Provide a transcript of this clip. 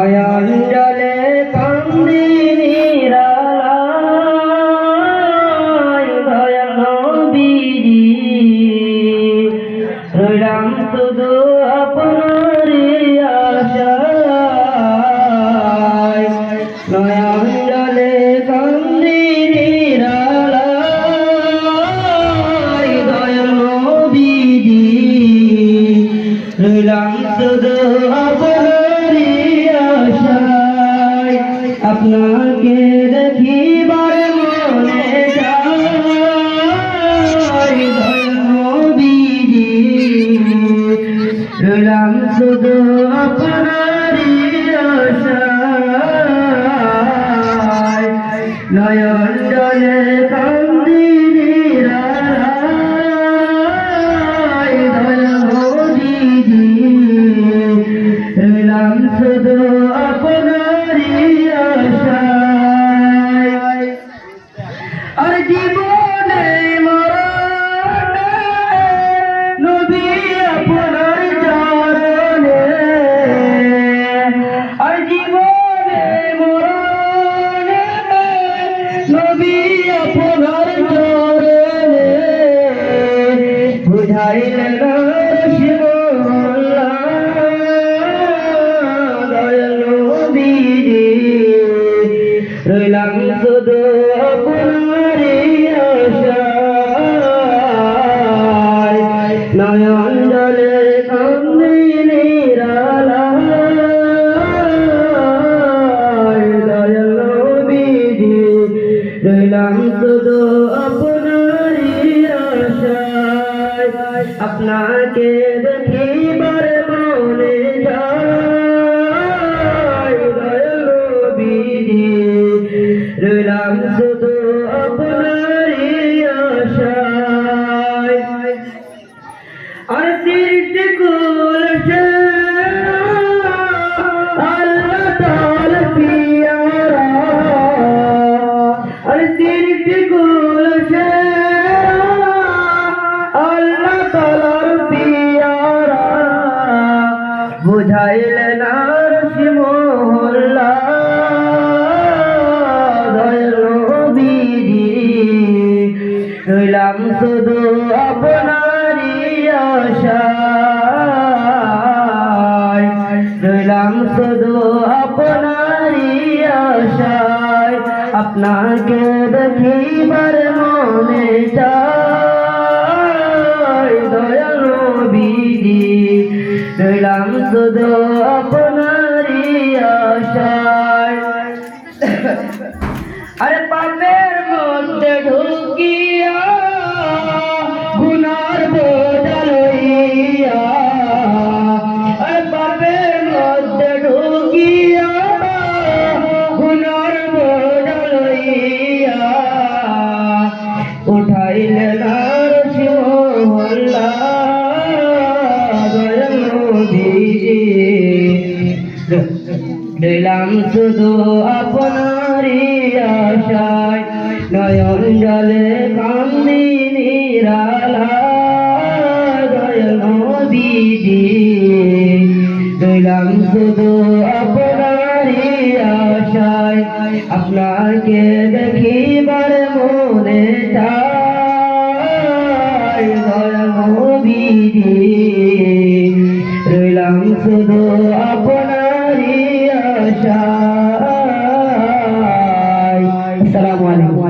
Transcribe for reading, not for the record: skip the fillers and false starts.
নয়ন জলে কান্দি নিরালায় দয়াল নবীজি রইলাম শুধু আপনারই আশায়। নয়ন জলে কান্দি নিরালায় দয়াল নবীজি রইলাম শুধু আপনারই আশায়। আপনাকে দেখিবার মনে চায় দয়াল নবীজি রইলাম শুধু আপনারই আশায়। নয়ন জলে কান্দি নিরালায় দয়াল নবীজি রইলাম শুধু আপনারই আশায়। আর জীবনে মরণে নবী আপনার চরণে, আর জীবনে মরণে নবী আপনার চরণে বুঝাইলেন রইলাম শুধু আপনারই আশায়। নয়ন জলে কান্দি নিরালায় দয়াল নবীজি রইলাম শুধু আপনারই আশায়। আপনাকে দেখিবার মনে চায় দয়াল নবীজি রইলাম শুধু আপনারই আশায়। আর সৃষ্টি কুলসে আল্লাহ তাআলা পিয়ারা, আর সৃষ্টি কুলসে আল্লাহ তাআলার পিয়ারা বুঝাইলেন আরশি মহল্লা রইলাম শুধু আপনারই আশায়। রইলাম শুধু আপনারই আশায়। আপনাকে দেখিবার মনে চায় দয়াল নবীজি রইলাম শুধু আপনারই আশায়। আরে পাপের মধ্যে ঢুকিয়া গুনার বোঝা লইয়া, আরে পাপের মধ্যে ঢুকিয়া গুনার বোঝা লইয়া উঠাইলেন আরশি মহল্লা দয়াল নবীজি রইলাম শুধু আপনারই আশায়। নয়ন জলে কান্দি নিরালায় দয়াল নবীজি রইলাম শুধু আপনারই আশায়। আপনাকে দেখিবার মনে চায় দয়াল নবীজি রইলাম শুধু আপনারই আশায়। আসসালামু আলাইকুম।